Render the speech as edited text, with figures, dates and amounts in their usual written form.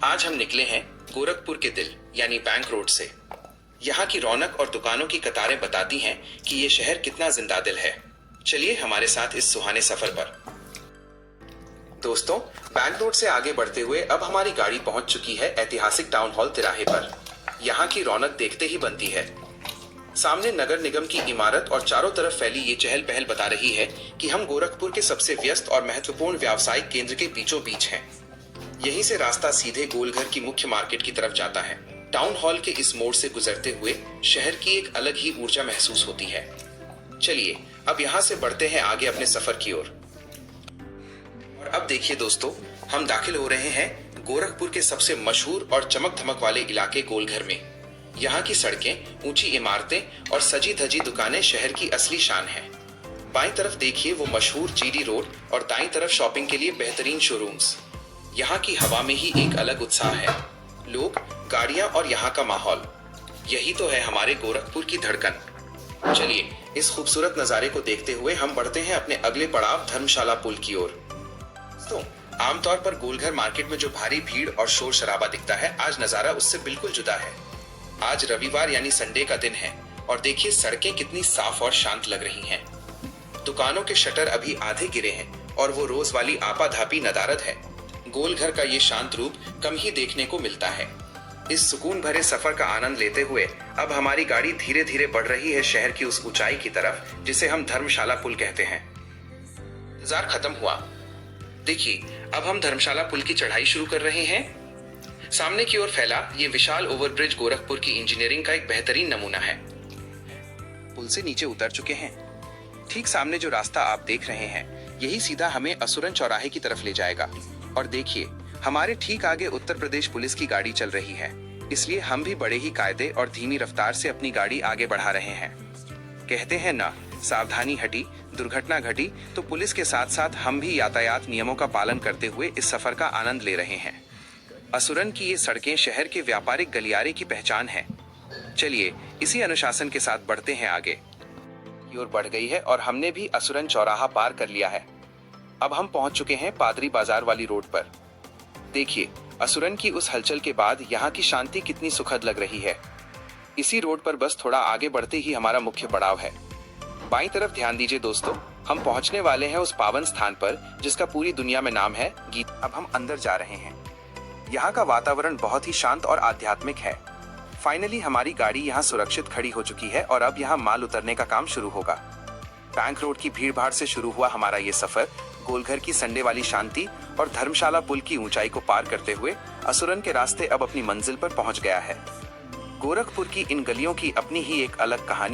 आज हम निकले हैं गोरखपुर के दिल यानी बैंक रोड से। यहाँ की रौनक और दुकानों की कतारें बताती हैं कि ये शहर कितना जिंदा दिल है। चलिए हमारे साथ इस सुहाने सफर पर। दोस्तों, बैंक रोड से आगे बढ़ते हुए अब हमारी गाड़ी पहुंच चुकी है ऐतिहासिक टाउन हॉल तिराहे पर। यहाँ की रौनक देखते ही बनती है। सामने नगर निगम की इमारत और चारों तरफ फैली ये चहल पहल बता रही है कि हम गोरखपुर के सबसे व्यस्त और महत्वपूर्ण व्यावसायिक केंद्र के बीचों बीच हैं। यहीं से रास्ता सीधे गोलघर की मुख्य मार्केट की तरफ जाता है। टाउन हॉल के इस मोड़ से गुजरते हुए शहर की एक अलग ही ऊर्जा महसूस होती है। चलिए अब यहाँ से बढ़ते हैं आगे अपने सफर की ओर। और अब देखिए दोस्तों, हम दाखिल हो रहे हैं गोरखपुर के सबसे मशहूर और चमक धमक वाले इलाके गोलघर में। यहाँ की सड़कें, ऊंची इमारतें और सजी धजी दुकानें शहर की असली शान हैं। बाईं तरफ देखिए वो मशहूर जीडी रोड और दाईं तरफ शॉपिंग के लिए बेहतरीन शोरूम्स। यहाँ की हवा में ही एक अलग उत्साह है। लोग, गाड़ियां और यहाँ का माहौल, यही तो है हमारे गोरखपुर की धड़कन। चलिए इस खूबसूरत नज़ारे को देखते हुए हम बढ़ते हैं अपने अगले पड़ाव धर्मशाला पुल की ओर। तो आमतौर पर गोलघर मार्केट में जो भारी भीड़ और शोर शराबा दिखता है, आज नजारा उससे बिल्कुल जुदा है। आज रविवार यानी संडे का दिन है और देखिए सड़कें कितनी साफ और शांत लग रही हैं। दुकानों के शटर अभी आधे गिरे हैं और वो रोज वाली आपाधापी नदारद है। गोलघर का ये शांत रूप कम ही देखने को मिलता है। इस सुकून भरे सफर का आनंद लेते हुए अब हमारी गाड़ी धीरे धीरे बढ़ रही है शहर की उस ऊंचाई की तरफ जिसे हम धर्मशाला पुल कहते हैं। इंतजार खत्म हुआ। देखिए अब हम धर्मशाला पुल की चढ़ाई शुरू कर रहे हैं। सामने की ओर फैला ये विशाल ओवरब्रिज गोरखपुर की इंजीनियरिंग का एक बेहतरीन नमूना है। पुल से नीचे उतर चुके हैं। ठीक सामने जो रास्ता आप देख रहे हैं, यही सीधा हमें असुरन चौराहे की तरफ ले जाएगा। और देखिए हमारे ठीक आगे उत्तर प्रदेश पुलिस की गाड़ी चल रही है, इसलिए हम भी बड़े ही कायदे और धीमी रफ्तार से अपनी गाड़ी आगे बढ़ा रहे हैं। कहते हैं ना, सावधानी हटी दुर्घटना घटी। तो पुलिस के साथ साथ हम भी यातायात नियमों का पालन करते हुए इस सफर का आनंद ले रहे हैं। असुरन की ये सड़कें शहर के व्यापारिक गलियारे की पहचान है। चलिए इसी अनुशासन के साथ बढ़ते हैं आगे। की ओर बढ़ गई है और हमने भी असुरन चौराहा पार कर लिया है। अब हम पहुंच चुके हैं पादरी बाजार वाली रोड पर। देखिए असुरन की उस हलचल के बाद यहाँ की शांति कितनी सुखद लग रही है। इसी रोड पर बस थोड़ा आगे बढ़ते ही हमारा मुख्य पड़ाव है। बाईं तरफ ध्यान दीजिए दोस्तों, हम पहुंचने वाले हैं उस पावन स्थान पर जिसका पूरी दुनिया में नाम है गीत। अब हम अंदर जा रहे हैं। यहाँ का वातावरण बहुत ही शांत और आध्यात्मिक है। फाइनली हमारी गाड़ी यहाँ सुरक्षित खड़ी हो चुकी है और अब यहाँ माल उतरने का काम शुरू होगा। बैंक रोड की भीड़ भाड़ से शुरू हुआ हमारा ये सफर गोलघर की संडे वाली शांति और धर्मशाला पुल की ऊंचाई को पार करते हुए असुरन के रास्ते अब अपनी मंजिल पर पहुंच गया है। गोरखपुर की इन गलियों की अपनी ही एक अलग कहानी